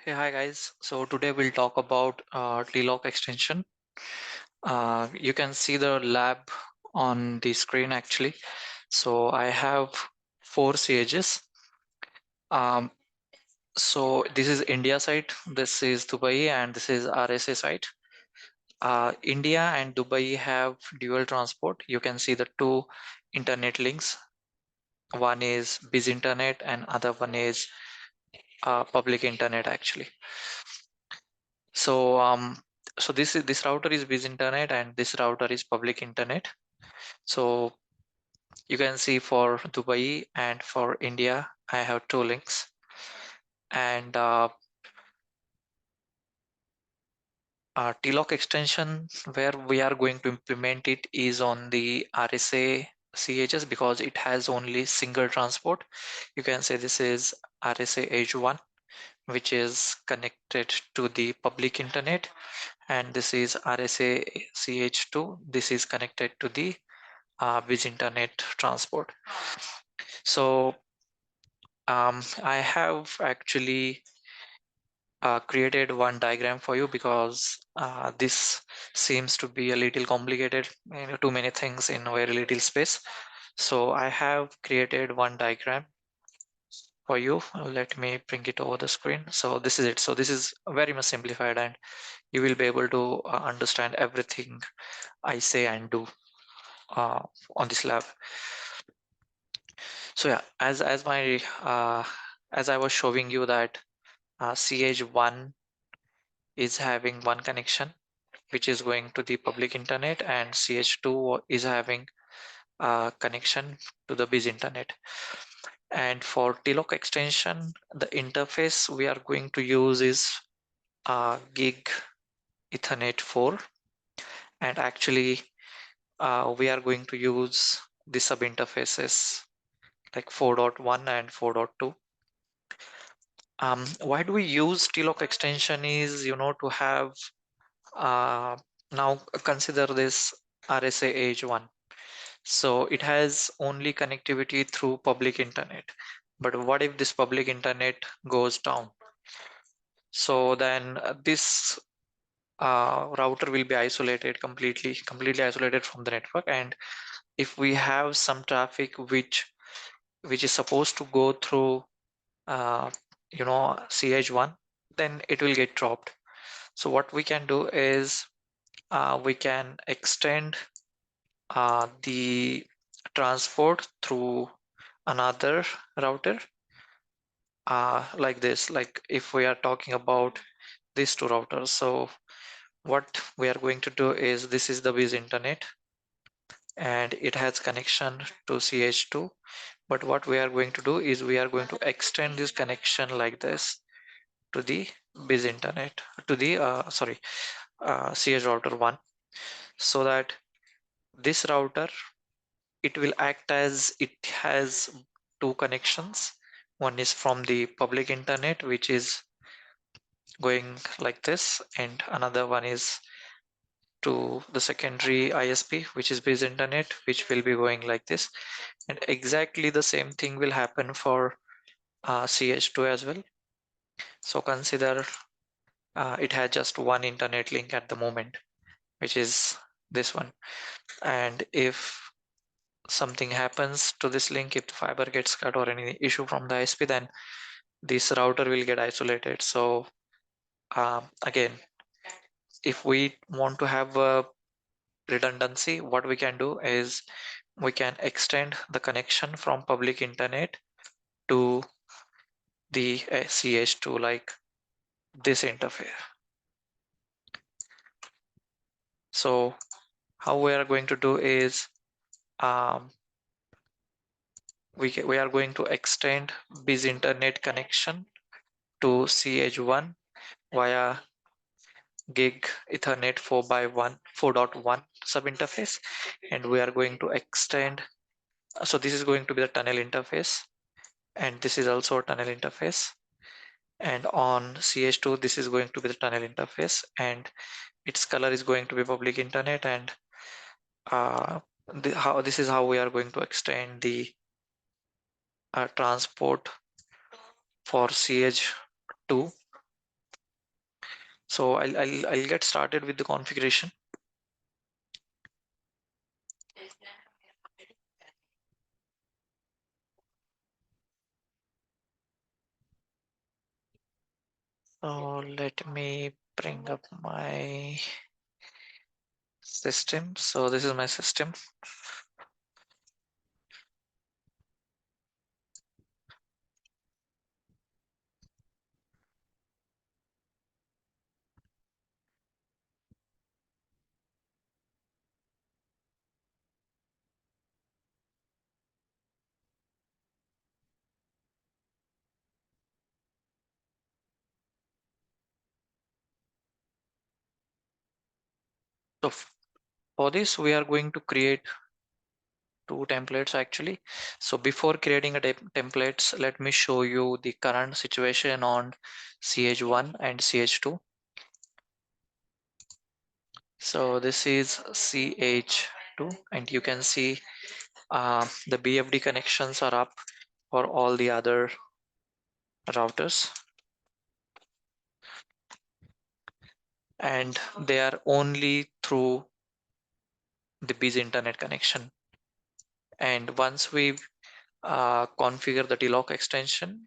Hey, hi guys. So today we'll talk about TLOC extension. You can see the lab on the screen actually. So I have four CHs. Um, so this is India site, this is Dubai, and this is RSA site. India and Dubai have dual transport. You can see the two internet links. One is biz internet and other one is public internet actually. So this router is biz internet and this router is public internet. So you can see for Dubai and for India, I have two links, and TLOC extension where we are going to implement it is on the RSA CHS because it has only single transport. You can say this is RSA H1, which is connected to the public internet, and this is RSA CH2. This is connected to the with internet transport. So I have actually created one diagram for you because this seems to be a little complicated, too many things in very little space. So I have created one diagram for you. Let me bring it over the screen. So this is it. So this is very much simplified and you will be able to understand everything I say and do uh, on this lab. So yeah, as my as I was showing you that CH1 is having one connection which is going to the public internet, and CH2 is having a connection to the biz internet. And for TLOC extension, the interface we are going to use is gig Ethernet 4, and actually we are going to use the sub interfaces like 4.1 and 4.2. Why do we use TLOC extension is, to have, now consider this RSA age 1. So it has only connectivity through public internet. But what if this public internet goes down? So then this router will be isolated completely isolated from the network. And if we have some traffic which is supposed to go through CH1, then it will get dropped. So what we can do is we can extend the transport through another router like this. Like if we are talking about these two routers, so what we are going to do is this is the biz internet and it has connection to CH2. But what we are going to do is we are going to extend this connection like this to the biz internet, to the CH router 1, so that this router, it will act as it has two connections. One is from the public internet, which is going like this, and another one is to the secondary ISP, which is biz internet, which will be going like this. And exactly the same thing will happen for CH2 as well. So consider it has just one internet link at the moment, which is this one. And if something happens to this link, if the fiber gets cut or any issue from the ISP, then this router will get isolated. So again, if we want to have a redundancy, what we can do is we can extend the connection from public internet to the CH2 like this interface. So how we are going to do is um, we are going to extend biz internet connection to CH1 via gig Ethernet 4.1 subinterface, and we are going to extend. So this is going to be the tunnel interface, and this is also a tunnel interface. And on CH2, this is going to be the tunnel interface, and its color is going to be public internet. And this is how we are going to extend the transport for CH2 So I'll get started with the configuration. So let me bring up my system. So this is my system. So for this, we are going to create two templates actually. So before creating a templates, let me show you the current situation on CH1 and CH2. So this is CH2, and you can see the BFD connections are up for all the other routers, and they are only through the BIS internet connection. And once we configure the TLOC extension,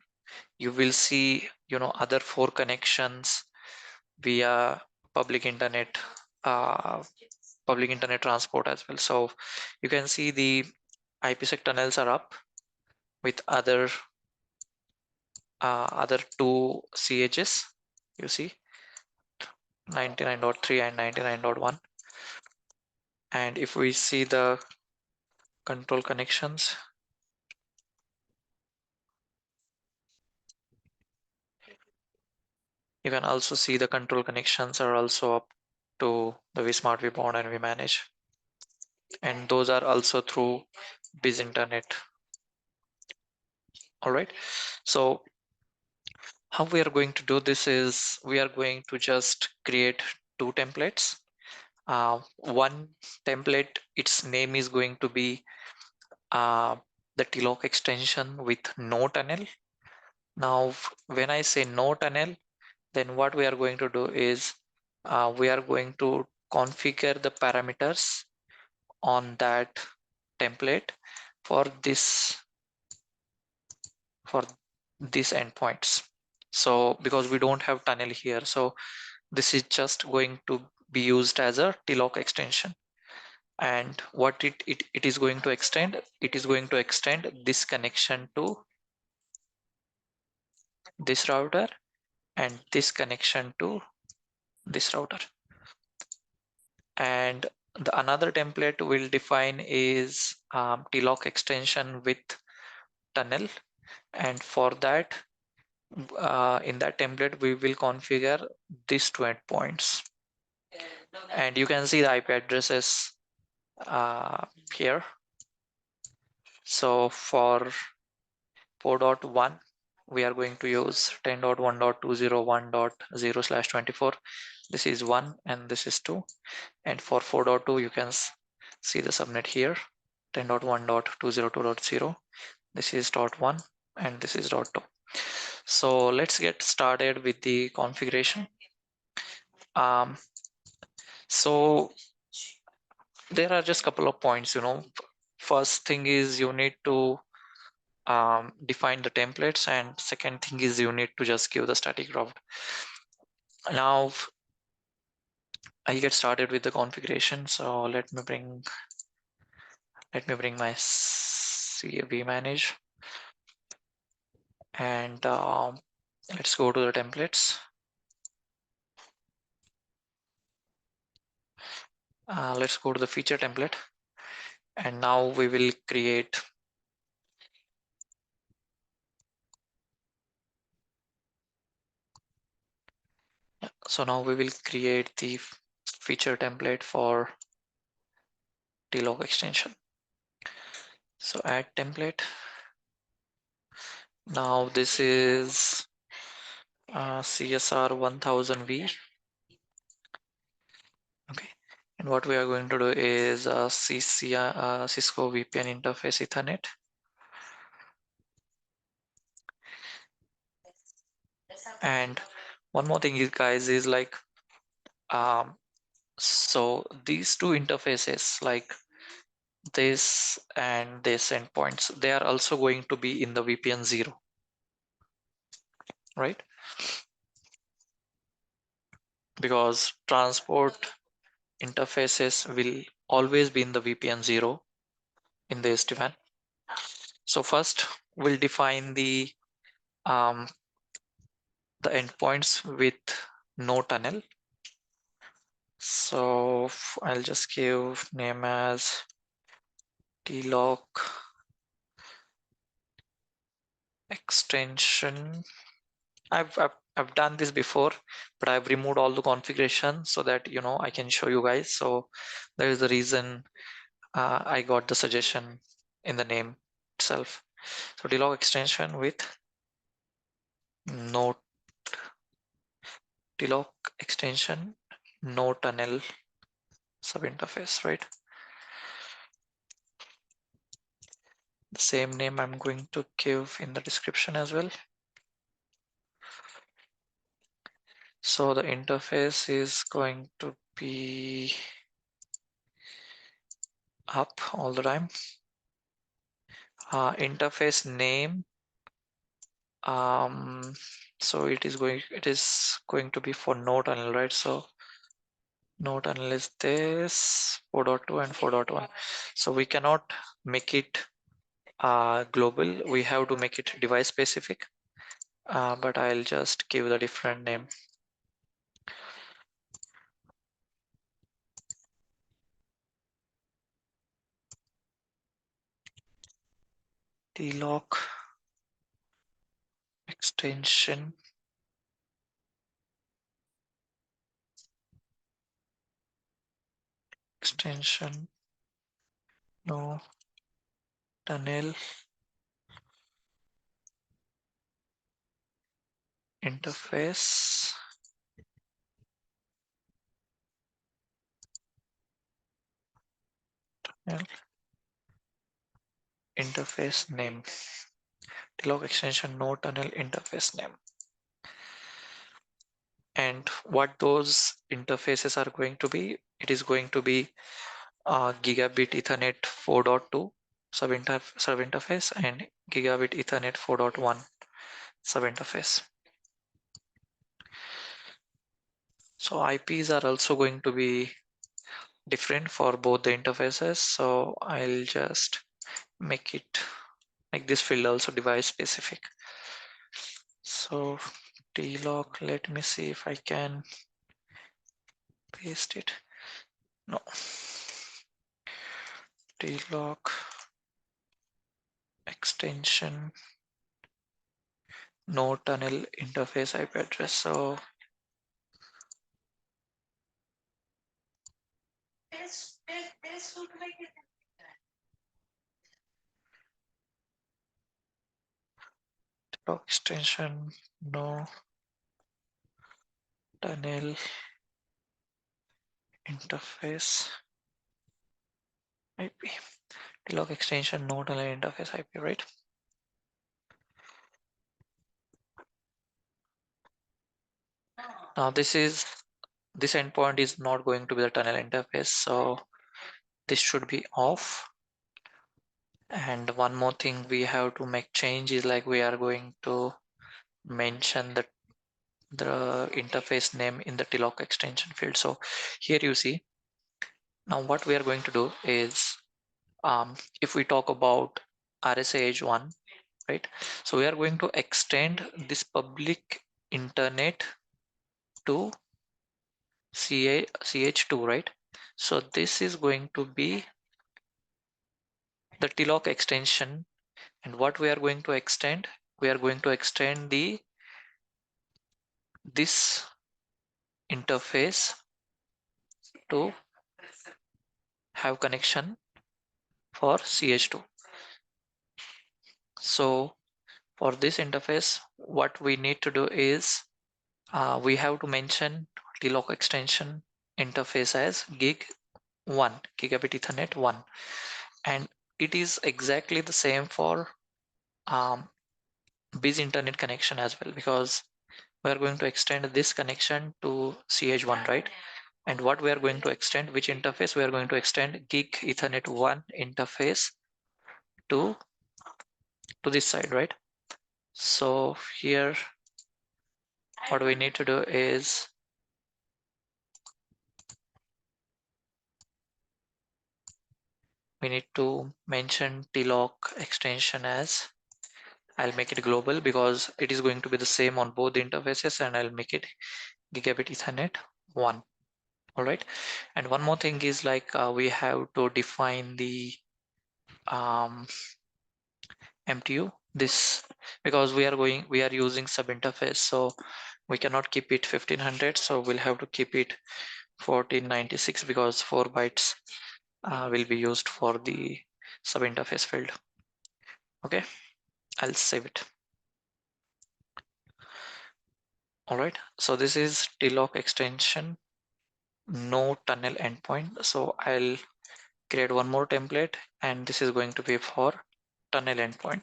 you will see, other four connections via public internet, uh, public internet transport as well. So you can see the IPsec tunnels are up with other two CHs. You see 99.3 and 99.1. And if we see the control connections, you can also see the control connections are also up to the vSmart, vBond, and vManage. And those are also through BIS internet. All right. So how we are going to do this is we are going to just create two templates. One template, its name is going to be the TLOC extension with no tunnel. Now, when I say no tunnel, then what we are going to do is we are going to configure the parameters on that template for this for these endpoints. So because we don't have tunnel here, so this is just going to be used as a TLOC extension. And what it is going to extend, it is going to extend this connection to this router and this connection to this router. And the another template we'll define is TLOC extension with tunnel. And for that, in that template, we will configure these two endpoints. And you can see the IP addresses here. So for 4.1, we are going to use 10.1.201.0/24. This is 1 and this is 2. And for 4.2, you can see the subnet here, 10.1.202.0. This is .1 and this is .2. So let's get started with the configuration. So there are just a couple of points, First thing is you need to define the templates, and second thing is you need to just give the static route. Now I'll get started with the configuration. So let me bring my vManage, and let's go to the templates. Let's go to the feature template, and now we will create the feature template for TLOC extension. So add template. Now this is CSR 1000V. Okay, and what we are going to do is Cisco VPN interface Ethernet. And one more thing is, guys, is like So these two interfaces, like this and this endpoints, they are also going to be in the VPN 0, right? Because transport interfaces will always be in the VPN 0 in the sdwan. So first we'll define the endpoints with no tunnel. So I'll just give name as TLOC extension. I've done this before, but I've removed all the configuration so that I can show you guys. So that is the reason I got the suggestion in the name itself. So TLOC extension with no TLOC extension, no tunnel subinterface, right? The same name I'm going to give in the description as well. So the interface is going to be up all the time. Interface name. So it is going to be for no tunnel, right? So no tunnel is this 4.2 and 4.1. So we cannot make it global. We have to make it device specific. But I'll just give the different name. TLOC extension no tunnel interface interface name. TLOC extension no tunnel interface name. And what those interfaces are going to be, it is going to be gigabit Ethernet 4.2 subinterface and gigabit Ethernet 4.1 subinterface. So IPs are also going to be different for both the interfaces. So I'll just make this field also device specific. So TLOC, let me see if I can paste it. No. TLOC extension no tunnel interface IP address. So TLOC extension no tunnel interface IP. TLOC extension no tunnel interface IP, right? Now this endpoint is not going to be the tunnel interface, so this should be off. And one more thing we have to make change is like we are going to mention the interface name in the TLOC extension field. So here you see, now what we are going to do is if we talk about RSA Edge 1, right? So we are going to extend this public internet to CH2, right? So this is going to be the TLOC extension. And what we are going to extend, we are going to extend this interface to have connection for CH2. So for this interface, what we need to do is we have to mention TLOC extension interface as gig1, gigabit Ethernet 1. And it is exactly the same for biz internet connection as well, because We are going to extend this connection to CH1, right? And what we are going to extend, which interface? We are going to extend gig Ethernet 1 interface to this side, right? So here, what we need to do is we need to mention TLOC extension as, I'll make it global because it is going to be the same on both interfaces, and I'll make it gigabit Ethernet 1. All right. And one more thing is like we have to define the um, MTU this, because we are using sub interface, so we cannot keep it 1500, so we'll have to keep it 1496 because 4 bytes will be used for the sub interface field. Okay, I'll save it. All right, so this is TLOC extension, no tunnel endpoint. So I'll create one more template, and this is going to be for tunnel endpoint.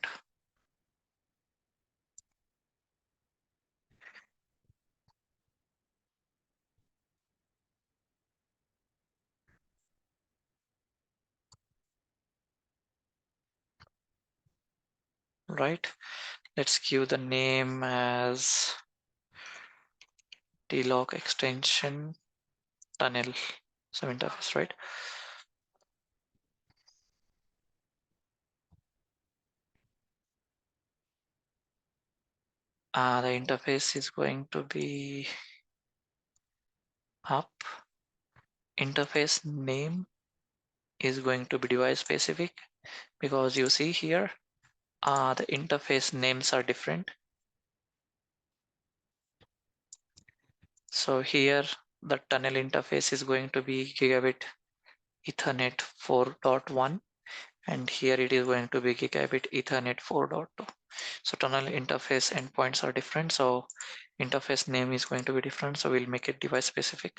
Right, let's give the name as TLOC extension tunnel sub interface, right? The interface is going to be up. Interface name is going to be device specific, because you see here the interface names are different. So here the tunnel interface is going to be gigabit Ethernet 4.1, and here it is going to be gigabit Ethernet 4.2. So tunnel interface endpoints are different, so interface name is going to be different, so we'll make it device specific.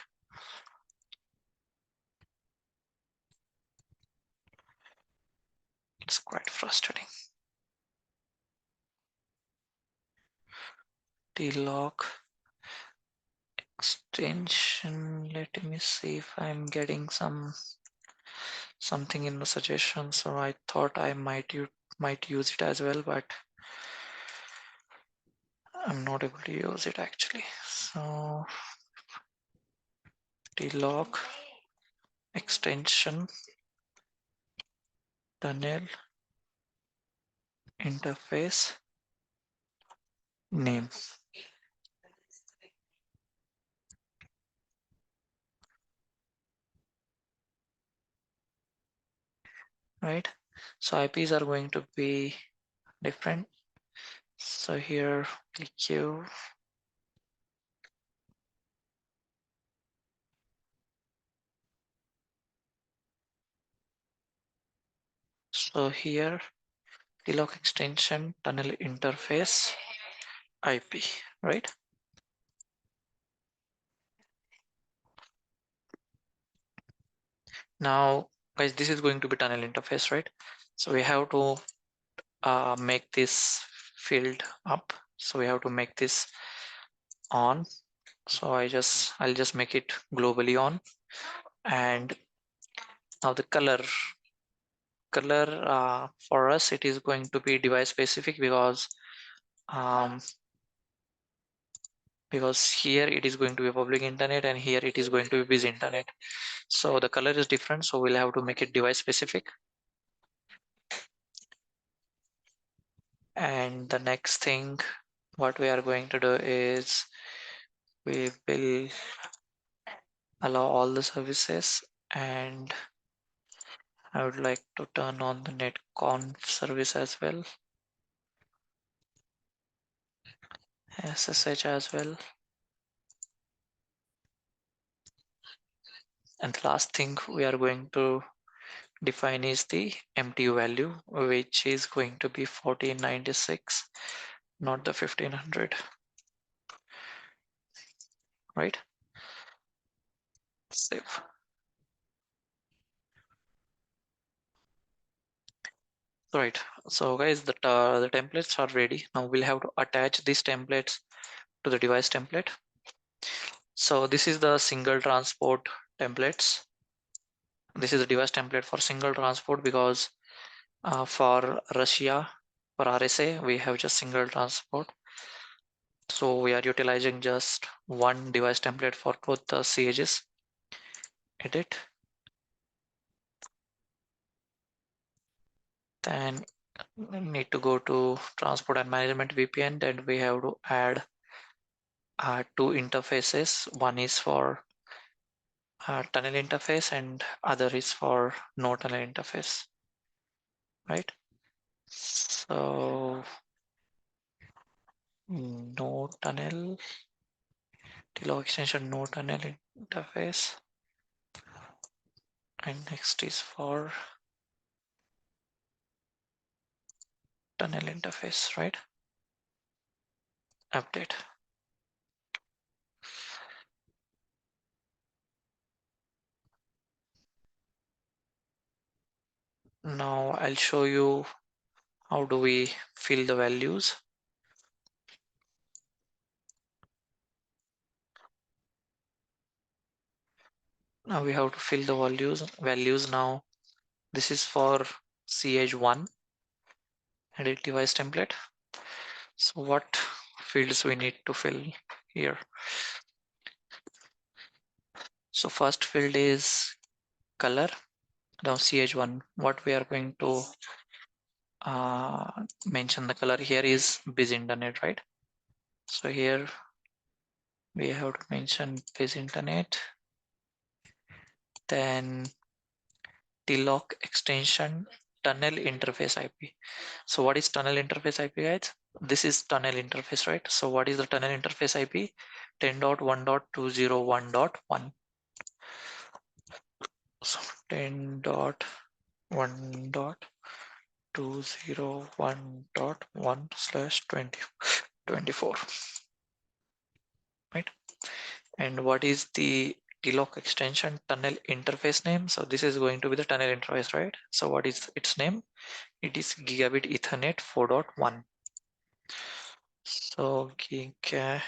It's quite frustrating. TLOC extension, let me see if I'm getting something in the suggestion. So I thought I might use it as well, but I'm not able to use it actually. So TLOC extension tunnel interface name. Right, so IPs are going to be different. So here click Q, so here TLOC extension tunnel interface IP, right? Now guys, this is going to be tunnel interface, right? So we have to make this field up, so we have to make this on. So I'll just make it globally on. And now the color for us, it is going to be device specific, um, because here it is going to be public internet and here it is going to be busy internet. So the color is different, so we'll have to make it device specific. And the next thing what we are going to do is we will allow all the services, and I would like to turn on the netconf service as well, SSH as well. And the last thing we are going to define is the MTU value, which is going to be 1496, not the 1500, right? Save. Right, so guys, the templates are ready. Now we'll have to attach these templates to the device template. So this is the single transport templates. This is the device template for single transport because for Russia, for RSA, we have just single transport. So we are utilizing just one device template for both the CHs. Edit. Then we need to go to transport and management VPN. Then we have to add two interfaces. One is for tunnel interface and other is for no tunnel interface, right? So no tunnel, TLOC extension, no tunnel interface, and next is for tunnel interface, right? Update. Now I'll show you how do we fill the values. Now we have to fill the values now. This is for CH1 edit device template. So what fields we need to fill here? So first field is color. Now CH1, what we are going to mention the color here is busy internet, right? So here we have to mention busy internet. Then TLOC extension tunnel interface IP. So what is tunnel interface IP, guys? This is tunnel interface, right? So what is the tunnel interface IP? 10.1.201.1. So 10.1.201.1/2024, right? And what is the TLOC extension tunnel interface name? So this is going to be the tunnel interface, right? So what is its name? It is gigabit Ethernet 4.1. So gigabit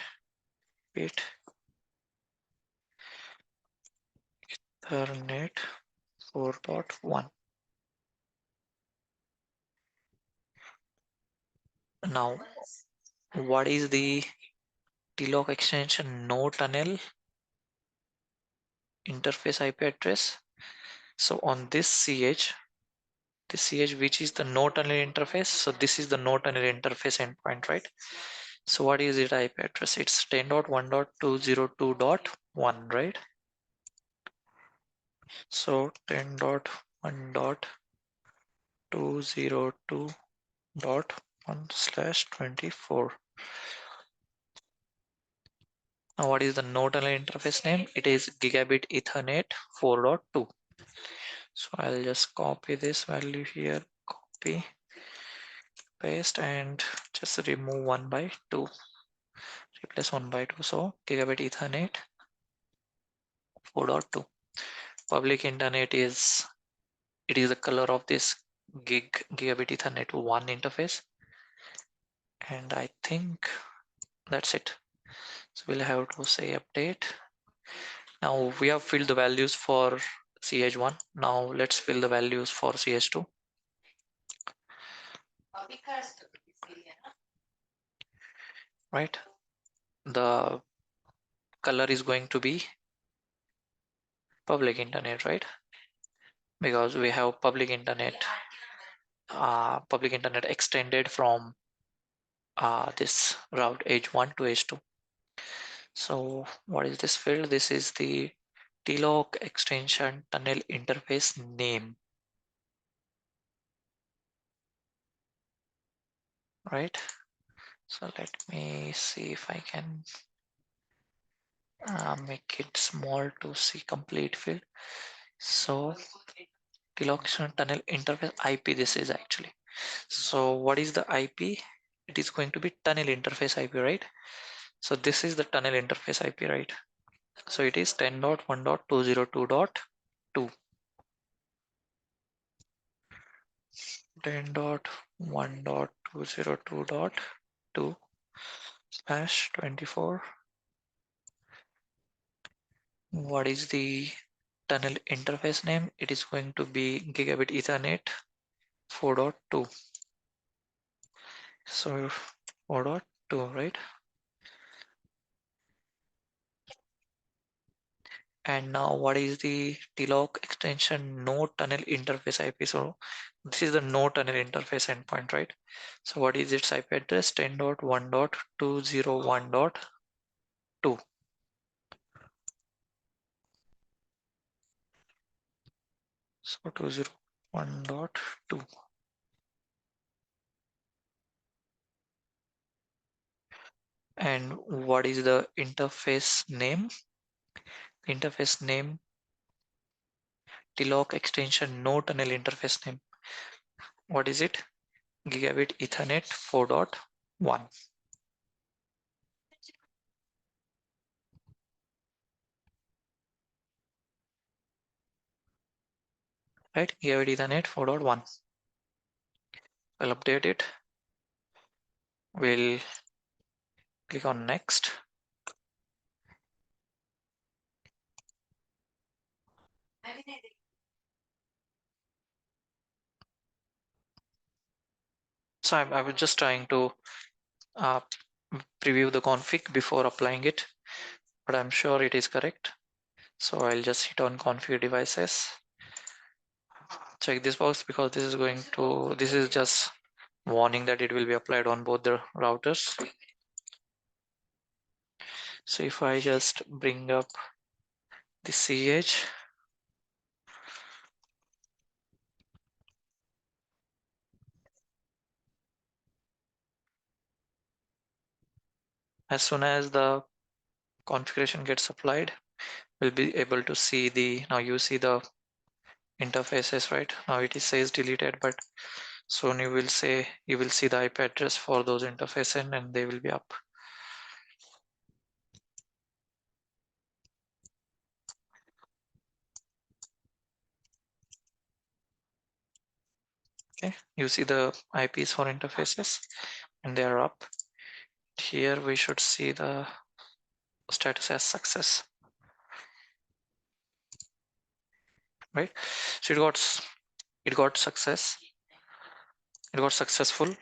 Ethernet 4.1. Now, what is the TLOC extension no tunnel interface IP address? So on this CH which is the no tunnel interface. So this is the no tunnel interface endpoint, right? So what is its IP address? It's 10.1.202.1, right? So 10.1.202.1/24. Now what is the no tunnel interface name? It is gigabit Ethernet 4.2. So I'll just copy this value here, copy, paste, and just remove 1/2, replace 1/2. So gigabit Ethernet 4.2. Public internet is, it is the color of this gigabit Ethernet 1 interface. And I think that's it. So we'll have to say update. Now we have filled the values for CH1. Now let's fill the values for CH2. Right? The color is going to be public internet, right? Because we have public internet extended from this route H1 to H2. So what is this field? This is the TLOC extension tunnel interface name, right? So let me see if I can make it small to see complete field. So TLOC extension tunnel interface IP, this is actually. So what is the IP? It is going to be tunnel interface IP, right? So this is the tunnel interface IP, right? So it is 10.1.202.2. 10.1.202.2. hash 24. What is the tunnel interface name? It is going to be gigabit Ethernet 4.2. So 4.2, right? And now what is the TLOC extension no tunnel interface IP? So this is the no tunnel interface endpoint, right? So what is its IP address? 10.1.201.2. So 201.2. And what is the interface name? Interface name TLOC extension no tunnel interface name. What is it? Gigabit Ethernet 4.1. Right? Gigabit Ethernet 4.1. I'll update it. We'll click on next. So I was just trying to uh, preview the config before applying it, but I'm sure it is correct. So I'll just hit on configure devices. Check this box because this is just warning that it will be applied on both the routers. So if I just bring up the CH, as soon as the configuration gets applied, we'll be able to see now you see the interfaces, right? Now it says deleted, but soon you will see the IP address for those interfaces and they will be up. Okay, you see the IPs for interfaces and they are up. Here we should see the status as success, right? So it got success, it got successful.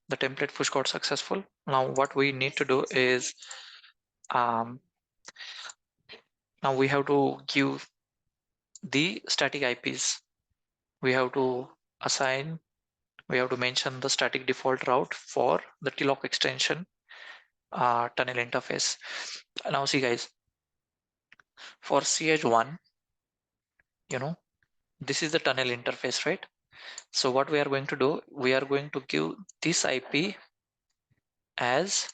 The template push got successful. Now what we need to do is um, now we have to give the static IPs. We have to assign, we have to mention the static default route for the TLOC extension tunnel interface. Now see guys, for CH1, this is the tunnel interface, right? So what we are going to do, we are going to give this IP as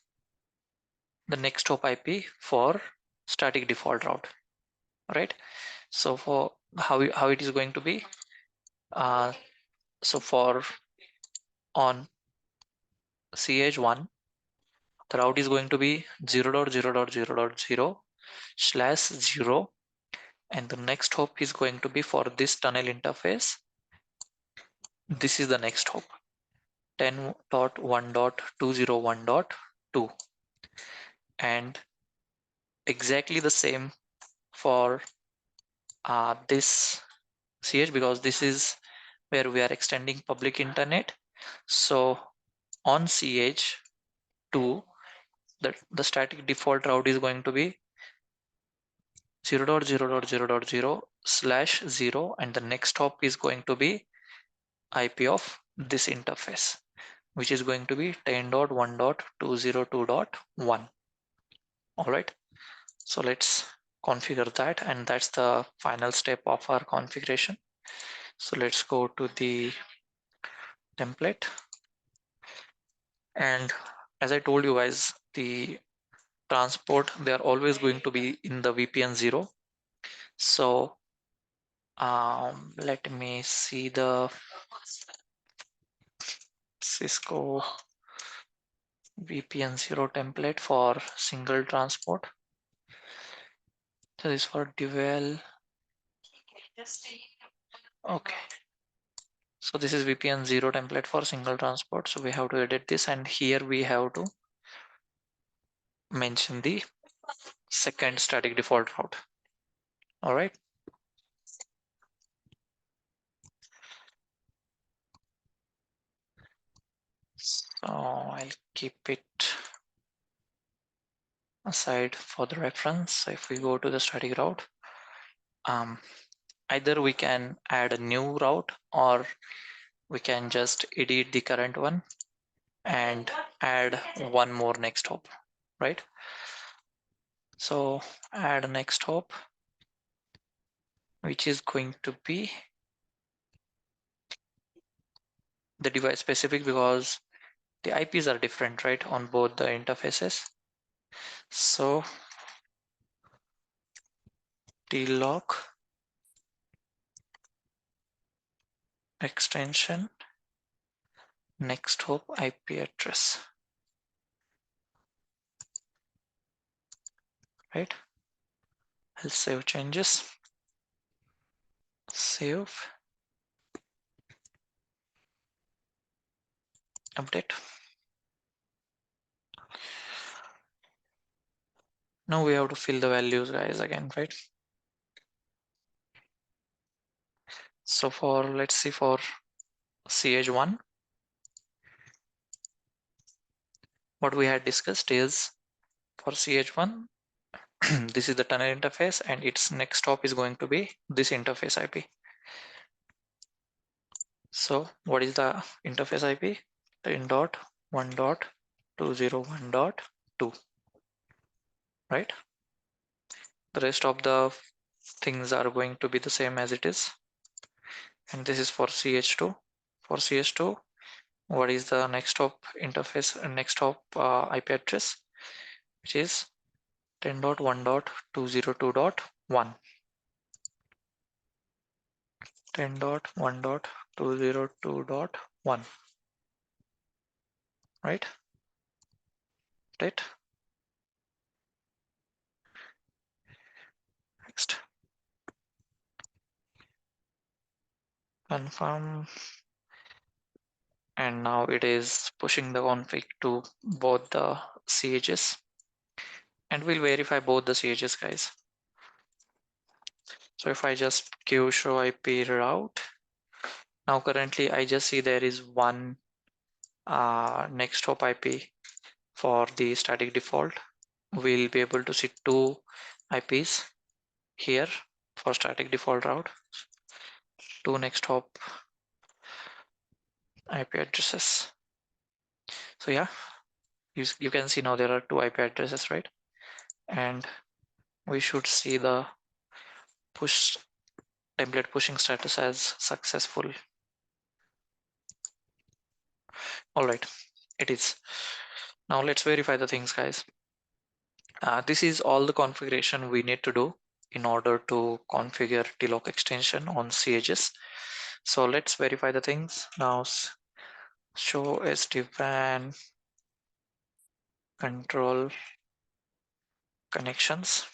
the next hop IP for static default route, right? So for how it is going to be, so for on CH1, the route is going to be 0.0.0.0/0, and the next hop is going to be for this tunnel interface. This is the next hop, 10.1.201.2, and exactly the same for this CH, because this is where we are extending public internet. So on CH2, the static default route is going to be 0.0.0.0/0, and the next hop is going to be IP of this interface, which is going to be 10.1.202.1. All right, so let's configure that, and that's the final step of our configuration. So let's go to the template, and as I told you guys, the transport, they are always going to be in the VPN 0. So let me see the Cisco VPN 0 template for single transport. So this is for dual. Okay. So this is VPN 0 template for single transport. So we have to edit this, and here we have to mention the second static default route. All right. So I'll keep it aside for the reference. So if we go to the static route, either we can add a new route or we can just edit the current one and add one more next hop, right? So add a next hop, which is going to be the device specific because the IPs are different, right, on both the interfaces. So TLOC extension next hop IP address, right? I'll save changes, save, update. Now we have to fill the values, guys, again, right? So for, let's see, for CH1, what we had discussed is for CH1, this is the tunnel interface and its next hop is going to be this interface IP. So what is the interface IP? 10.1.201.2, right? The rest of the things are going to be the same as it is. And this is for CH2. For CH2, what is the next hop interface, next hop IP address, which is 10.1.202.1. 10.1.202.1, right? Right. Next, confirm, and now it is pushing the config to both the CHs, and we'll verify both the CHs, guys. So if I just give show IP route, now currently I just see there is one next hop IP for the static default. We'll be able to see two IPs here for static default route, two next hop IP addresses. So yeah, you can see now there are two IP addresses, right? And we should see the push template pushing status as successful. All right, it is. Now let's verify the things, guys. This is all the configuration we need to do in order to configure TLOC extension on CHs. So let's verify the things. Now show sdwan control connections.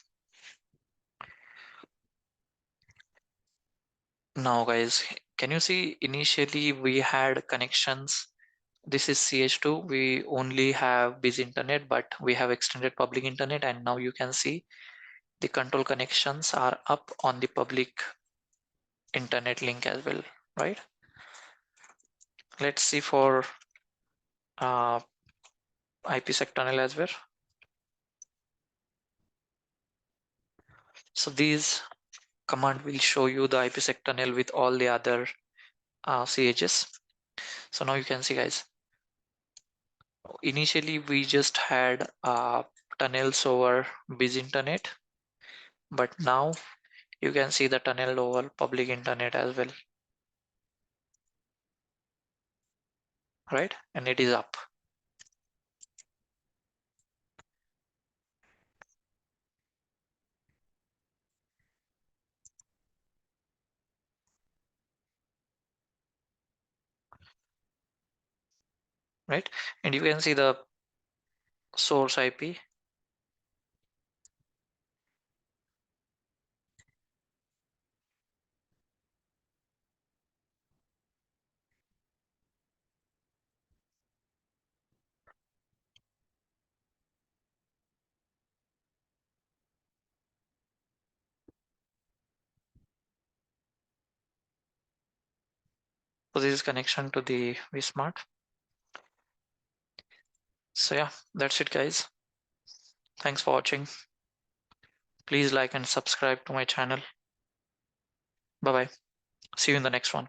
Now guys, can you see initially we had connections. This is CH2. We only have busy internet, but we have extended public internet, and now you can see the control connections are up on the public internet link as well, right? Let's see for IPsec tunnel as well. So these command will show you the IPsec tunnel with all the other CHs. So now you can see, guys, initially we just had tunnels over busy internet, but now you can see the tunnel over public internet as well, right? And it is up. Right? And you can see the source IP. So this is connection to the vSmart. So yeah, that's it guys. Thanks for watching. Please like and subscribe to my channel. Bye bye. See you in the next one.